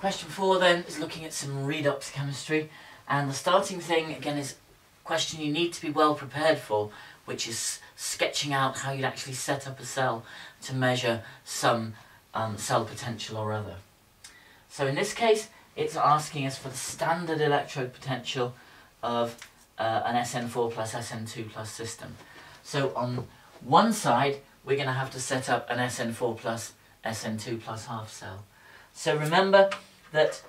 Question 4 then is looking at some redox chemistry, and the starting thing again is a question you need to be well prepared for, which is sketching out how you'd actually set up a cell to measure some cell potential or other. So in this case it's asking us for the standard electrode potential of an SN4 plus SN2 plus system. So on one side we're going to have to set up an SN4 plus SN2 plus half cell. So remember that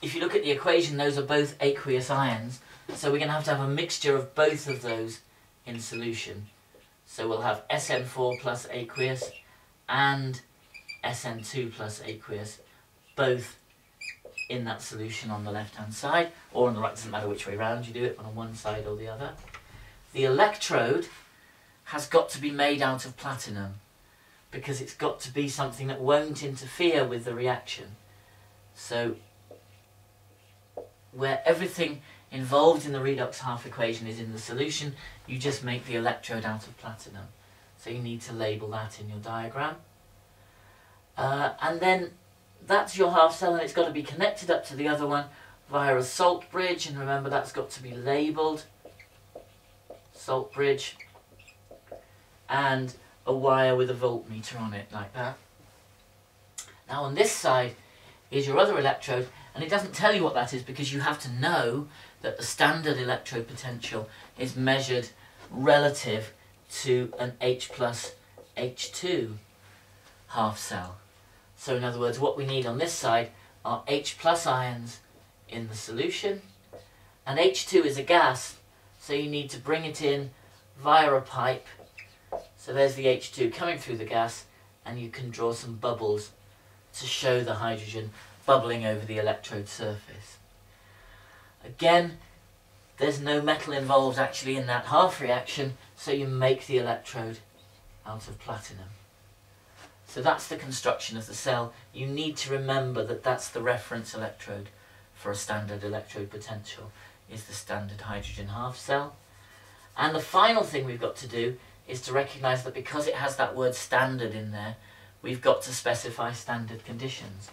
if you look at the equation, those are both aqueous ions, so we're going to have a mixture of both of those in solution. So we'll have SN4 plus aqueous and SN2 plus aqueous, both in that solution on the left hand side, or on the right, doesn't matter which way round you do it, on one side or the other. The electrode has got to be made out of platinum, because it's got to be something that won't interfere with the reaction. So where everything involved in the redox half equation is in the solution, you just make the electrode out of platinum. So you need to label that in your diagram. And then that's your half cell, and it's got to be connected up to the other one via a salt bridge, and remember that's got to be labelled salt bridge, and a wire with a voltmeter on it like that. Now on this side is your other electrode, and it doesn't tell you what that is because you have to know that the standard electrode potential is measured relative to an H plus H2 half cell. So in other words, what we need on this side are H plus ions in the solution, and H2 is a gas, so you need to bring it in via a pipe. So there's the H2 coming through the gas, and you can draw some bubbles to show the hydrogen bubbling over the electrode surface. Again, there's no metal involved actually in that half reaction, so you make the electrode out of platinum. So that's the construction of the cell. You need to remember that that's the reference electrode for a standard electrode potential, is the standard hydrogen half cell. And the final thing we've got to do is to recognise that because it has that word standard in there, we've got to specify standard conditions.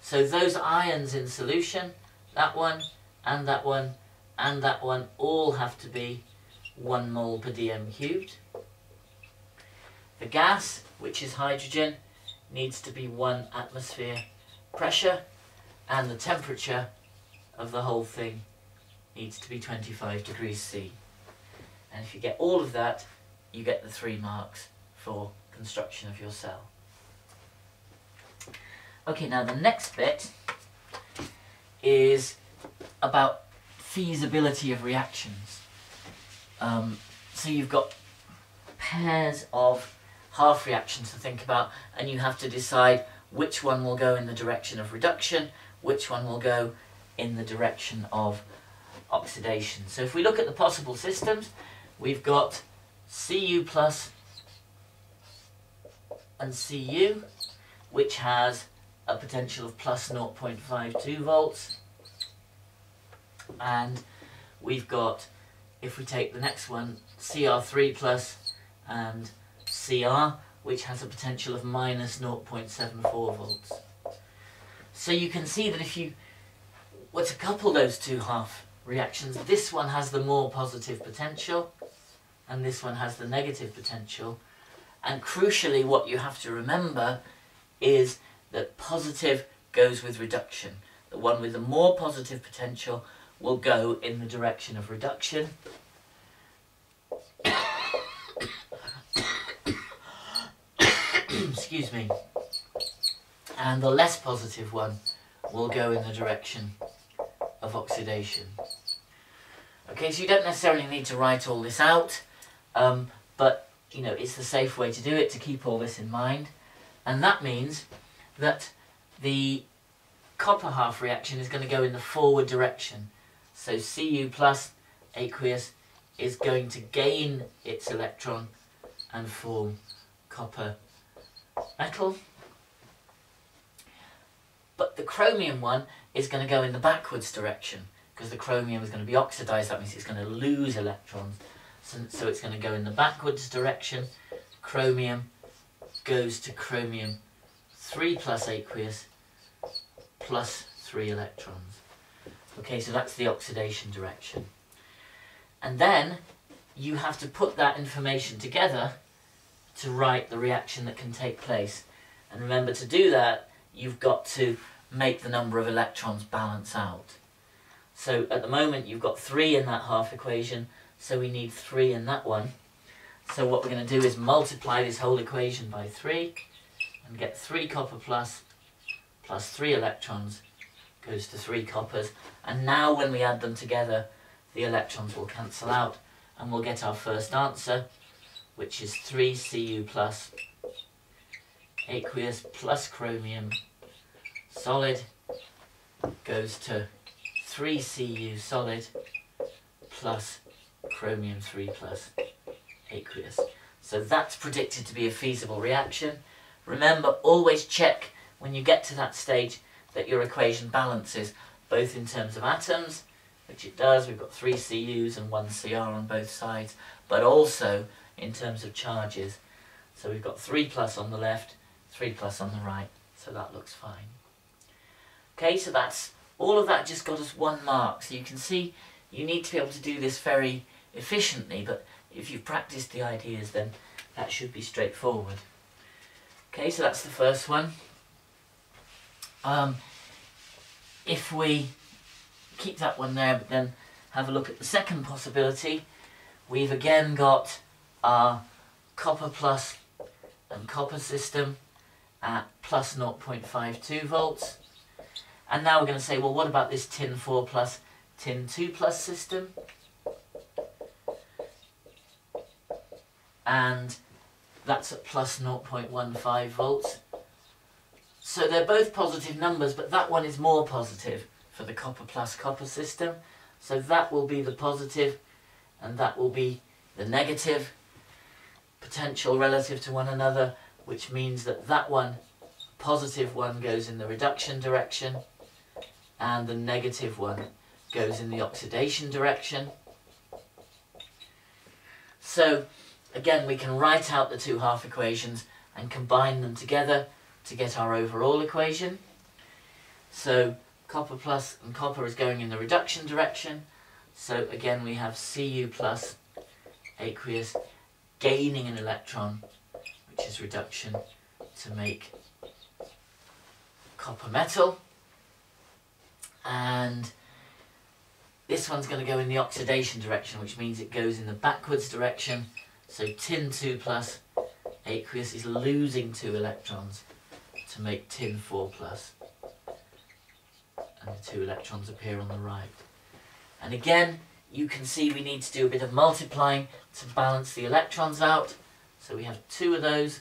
So those ions in solution, that one, and that one, and that one, all have to be 1 mole per dm cubed. The gas, which is hydrogen, needs to be 1 atmosphere pressure, and the temperature of the whole thing needs to be 25 degrees C. And if you get all of that, you get the 3 marks for construction of your cell. Okay, now the next bit is about feasibility of reactions. So you've got pairs of half reactions to think about, and you have to decide which one will go in the direction of reduction, which one will go in the direction of oxidation. So if we look at the possible systems, we've got Cu plus and Cu, which has a potential of plus 0.52 volts, and we've got, if we take the next one, Cr3 plus and Cr, which has a potential of minus 0.74 volts. So you can see that if you were to couple those two half reactions, this one has the more positive potential and this one has the negative potential, and crucially what you have to remember is that positive goes with reduction. The one with the more positive potential will go in the direction of reduction. Excuse me. And the less positive one will go in the direction of oxidation. Okay, so you don't necessarily need to write all this out, but you know, it's the safe way to do it, to keep all this in mind. And that means that the copper half reaction is going to go in the forward direction. So Cu plus aqueous is going to gain its electron and form copper metal. But the chromium one is going to go in the backwards direction, because the chromium is going to be oxidized. That means it's going to lose electrons. So it's going to go in the backwards direction. Chromium goes to chromium 3 plus aqueous plus 3 electrons. Okay, so that's the oxidation direction. And then you have to put that information together to write the reaction that can take place. And remember, to do that, you've got to make the number of electrons balance out. So at the moment you've got 3 in that half equation, so we need 3 in that one. So what we're going to do is multiply this whole equation by 3 and get 3 copper plus 3 electrons goes to 3 coppers. And now when we add them together, the electrons will cancel out and we'll get our first answer, which is 3 Cu plus aqueous plus chromium solid goes to 3 Cu solid plus chromium 3 plus aqueous. So that's predicted to be a feasible reaction. Remember, always check when you get to that stage that your equation balances, both in terms of atoms, which it does, we've got 3 Cus and 1 Cr on both sides, but also in terms of charges. So we've got 3 plus on the left, 3 plus on the right, so that looks fine. Okay, so that's all of that just got us 1 mark. So you can see you need to be able to do this very efficiently, but if you've practiced the ideas, then that should be straightforward. Okay, so that's the first one. If we keep that one there, but then have a look at the second possibility, we've again got our copper plus and copper system at plus 0.52 volts. And now we're going to say, well, what about this tin 4 plus, tin 2 plus system? And that's at plus 0.15 volts. So they're both positive numbers, but that one is more positive for the copper plus copper system. So that will be the positive and that will be the negative potential relative to one another, which means that that one, positive one, goes in the reduction direction and the negative one goes in the oxidation direction. So again, we can write out the 2 half equations and combine them together to get our overall equation. So copper plus and copper is going in the reduction direction. So again, we have Cu plus aqueous gaining an electron, which is reduction, to make copper metal. And this one's going to go in the oxidation direction, which means it goes in the backwards direction. So tin 2 plus aqueous is losing 2 electrons to make tin 4 plus. And the 2 electrons appear on the right. And again, you can see we need to do a bit of multiplying to balance the electrons out. So we have 2 of those,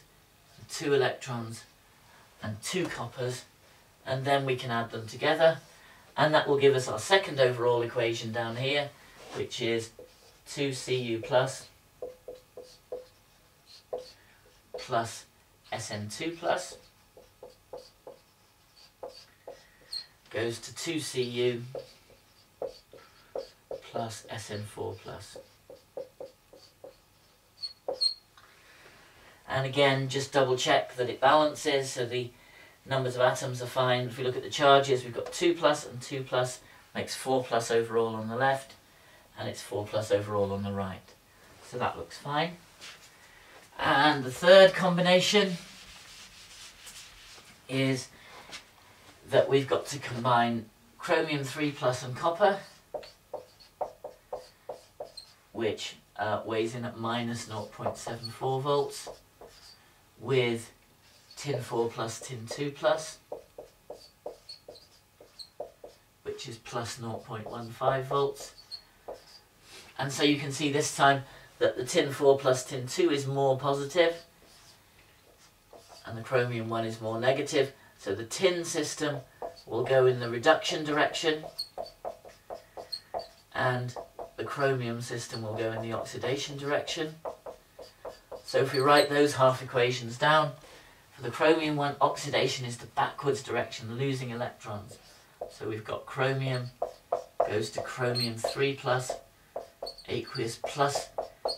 2 electrons and 2 coppers, and then we can add them together. And that will give us our second overall equation down here, which is 2 Cu plus plus Sn2 plus goes to 2 Cu plus Sn4 plus. And again, just double check that it balances, so the numbers of atoms are fine. If we look at the charges, we've got 2 plus and 2 plus, makes 4 plus overall on the left, and it's 4 plus overall on the right. So that looks fine. And the third combination is that we've got to combine chromium 3 plus and copper, which weighs in at minus 0.74 volts, with tin 4 plus tin 2 plus, which is plus 0.15 volts. And so you can see this time that the tin 4 plus tin 2 is more positive and the chromium 1 is more negative. So the tin system will go in the reduction direction and the chromium system will go in the oxidation direction. So if we write those half equations down, for the chromium one, oxidation is the backwards direction, losing electrons. So we've got chromium goes to chromium 3 plus, aqueous plus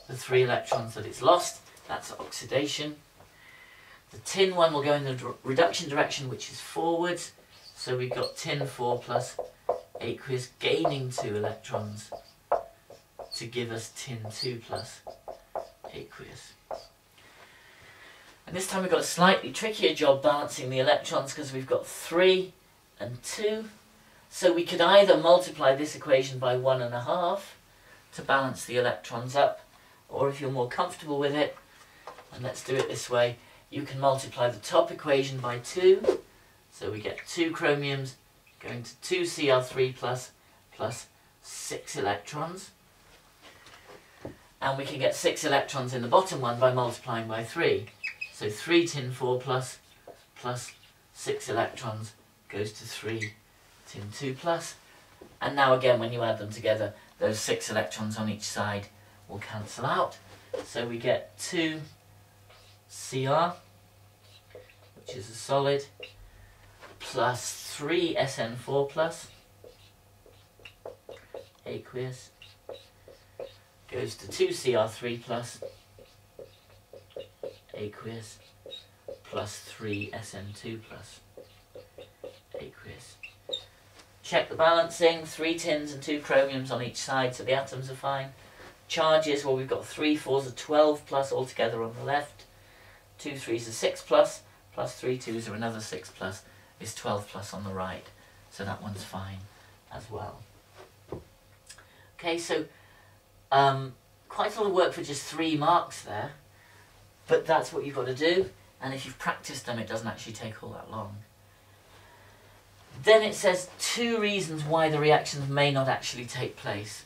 the 3 electrons that it's lost, that's oxidation. The tin one will go in the reduction direction, which is forwards, So we've got tin 4 plus aqueous gaining 2 electrons to give us tin 2 plus aqueous. And this time we've got a slightly trickier job balancing the electrons because we've got 3 and 2. So we could either multiply this equation by 1.5 to balance the electrons up, or if you're more comfortable with it, and let's do it this way, you can multiply the top equation by 2. So we get 2 chromiums going to 2 Cr3 plus 6 electrons. And we can get 6 electrons in the bottom one by multiplying by 3. So 3 tin 4 plus 6 electrons goes to 3 tin 2 plus. And now again, when you add them together, those 6 electrons on each side will cancel out. So we get 2 Cr, which is a solid, plus 3 SN4 plus aqueous goes to 2 Cr3 plus aqueous plus 3 SN2 plus aqueous. Check the balancing, 3 tins and 2 chromiums on each side, so the atoms are fine. Charges, well, we've got 3 4s are 12 plus altogether on the left, 2 3s are 6 plus 3 2s are another 6 plus, is 12 plus on the right, so that one's fine as well. Okay, so quite a lot of work for just 3 marks there, but that's what you've got to do, and if you've practiced them it doesn't actually take all that long. Then it says 2 reasons why the reactions may not actually take place,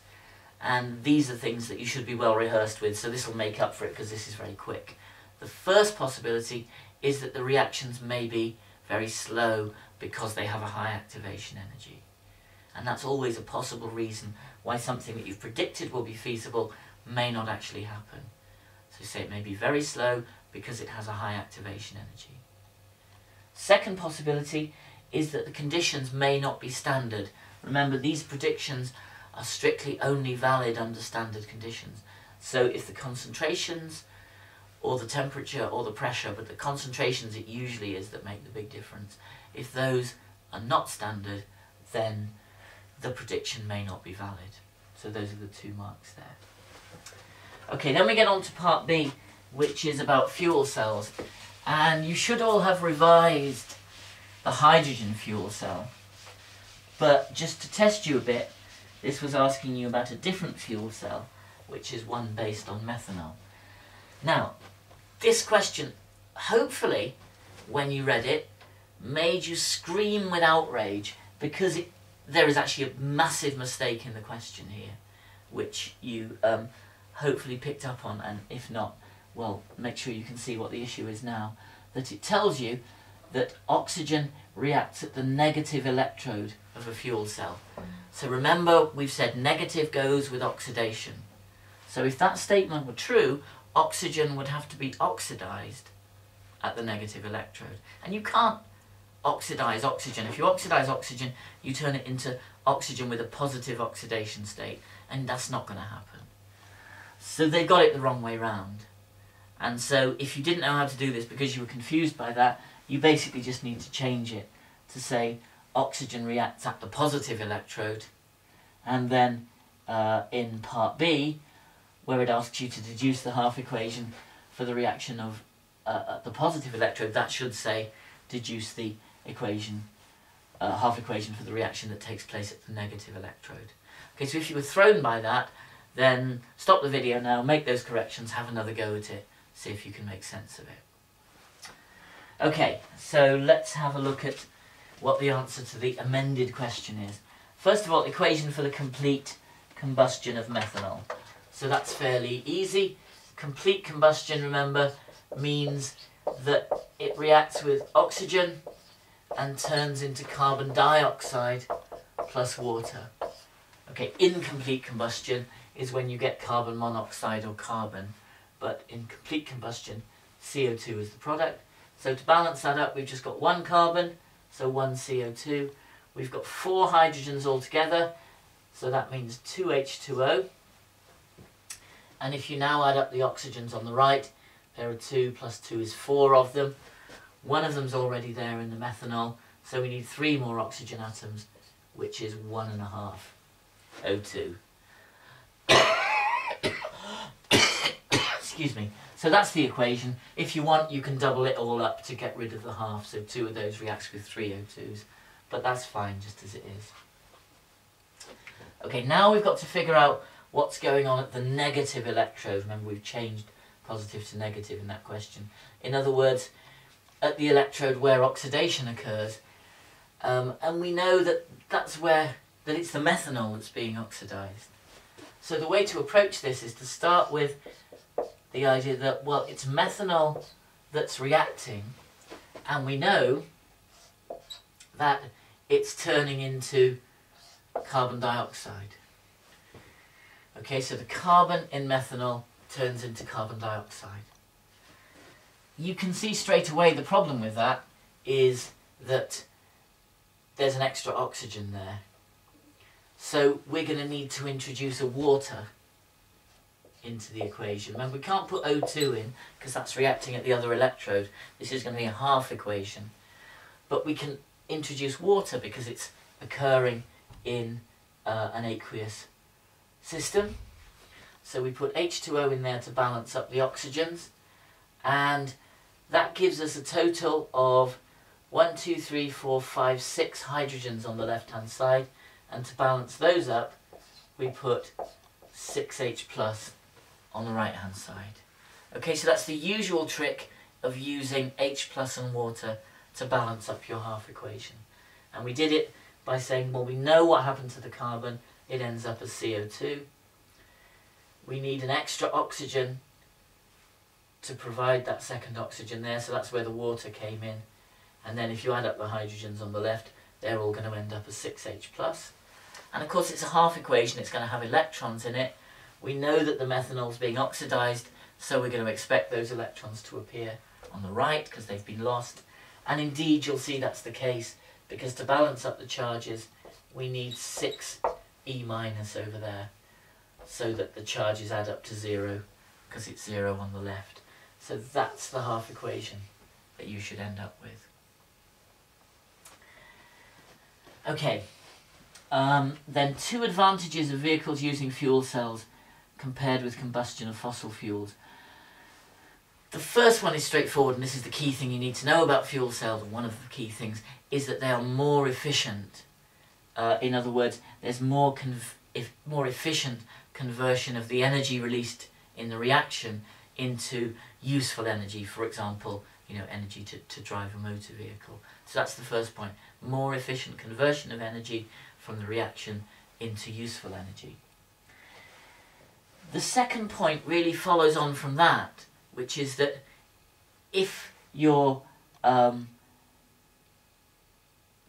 and these are things that you should be well rehearsed with, so this will make up for it because this is very quick. The first possibility is that the reactions may be very slow because they have a high activation energy. And that's always a possible reason why something that you've predicted will be feasible may not actually happen. So say it may be very slow because it has a high activation energy. Second possibility is that the conditions may not be standard. Remember, these predictions are strictly only valid under standard conditions. So if the concentrations or the temperature or the pressure, but the concentrations it usually is that make the big difference, if those are not standard, then the prediction may not be valid. So those are the 2 marks there. Okay, then we get on to part B, which is about fuel cells. And you should all have revised the hydrogen fuel cell. But just to test you a bit, this was asking you about a different fuel cell, which is one based on methanol. Now, this question, hopefully, when you read it, made you scream with outrage, because there is actually a massive mistake in the question here, which you hopefully picked up on, and if not, well, make sure you can see what the issue is now. That it tells you that oxygen reacts at the negative electrode of a fuel cell. So remember, we've said negative goes with oxidation. So if that statement were true, oxygen would have to be oxidized at the negative electrode. And you can't oxidize oxygen. If you oxidize oxygen, you turn it into oxygen with a positive oxidation state, and that's not going to happen. So they got it the wrong way round. And so if you didn't know how to do this because you were confused by that, you basically just need to change it to say oxygen reacts at the positive electrode, and then in part B, where it asks you to deduce the half equation for the reaction of at the positive electrode, that should say deduce the equation, half equation for the reaction that takes place at the negative electrode. Okay, so if you were thrown by that, then stop the video now, make those corrections, have another go at it, see if you can make sense of it. Okay, so let's have a look at what the answer to the amended question is. First of all, equation for the complete combustion of methanol. So that's fairly easy. Complete combustion, remember, means that it reacts with oxygen and turns into carbon dioxide plus water. Okay, incomplete combustion is when you get carbon monoxide or carbon, but in complete combustion, CO2 is the product. So to balance that up, we've just got 1 carbon, so 1 CO2. We've got 4 hydrogens altogether, so that means 2 H2O. And if you now add up the oxygens on the right, there are 2 plus 2 is 4 of them. One of them's already there in the methanol, So we need 3 more oxygen atoms, which is 1.5 O2. Excuse me. So that's the equation. If you want, you can double it all up to get rid of the half. So 2 of those reacts with 3 O2s. But that's fine just as it is. Okay, now we've got to figure out what's going on at the negative electrode. Remember, we've changed positive to negative in that question. In other words, at the electrode where oxidation occurs. And we know that it's the methanol that's being oxidized. So the way to approach this is to start with the idea that, well, it's methanol that's reacting, and we know that it's turning into carbon dioxide. Okay, so the carbon in methanol turns into carbon dioxide. You can see straight away the problem with that is that there's an extra oxygen there. So we're going to need to introduce a water into the equation. Remember, we can't put O2 in because that's reacting at the other electrode. This is going to be a half equation. But we can introduce water because it's occurring in an aqueous system. So we put H2O in there to balance up the oxygens, and that gives us a total of 1, 2, 3, 4, 5, 6 hydrogens on the left hand side, and to balance those up we put 6H plus on the right hand side. Okay, so that's the usual trick of using H plus and water to balance up your half equation. And we did it by saying, well, we know what happened to the carbon, it ends up as CO2. We need an extra oxygen to provide that second oxygen there, so that's where the water came in. And then if you add up the hydrogens on the left, they're all going to end up as 6H plus. And of course it's a half equation, it's going to have electrons in it. We know that the methanol is being oxidized, so we're going to expect those electrons to appear on the right because they've been lost. And indeed you'll see that's the case, because to balance up the charges we need 6 E minus over there, so that the charges add up to 0, because it's 0 on the left. So that's the half equation that you should end up with. Okay, then 2 advantages of vehicles using fuel cells compared with combustion of fossil fuels. The first one is straightforward, and this is the key thing you need to know about fuel cells. One of the key things is that they are more efficient. In other words, there's more efficient conversion of the energy released in the reaction into useful energy. For example, energy to drive a motor vehicle. So that's the first point. More efficient conversion of energy from the reaction into useful energy. The second point really follows on from that, which is that if you're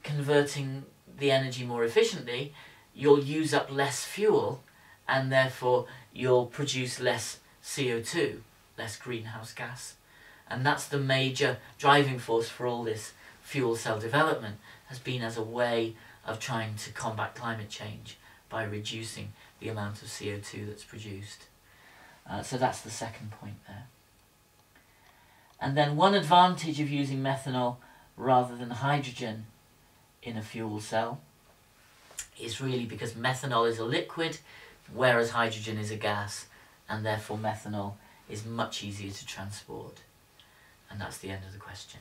converting the energy more efficiently, you'll use up less fuel, and therefore you'll produce less CO2, less greenhouse gas. And that's the major driving force for all this fuel cell development, has been as a way of trying to combat climate change by reducing the amount of CO2 that's produced. So that's the second point there. And then one advantage of using methanol rather than hydrogen in a fuel cell is really because methanol is a liquid, whereas hydrogen is a gas, and therefore methanol is much easier to transport. And that's the end of the question.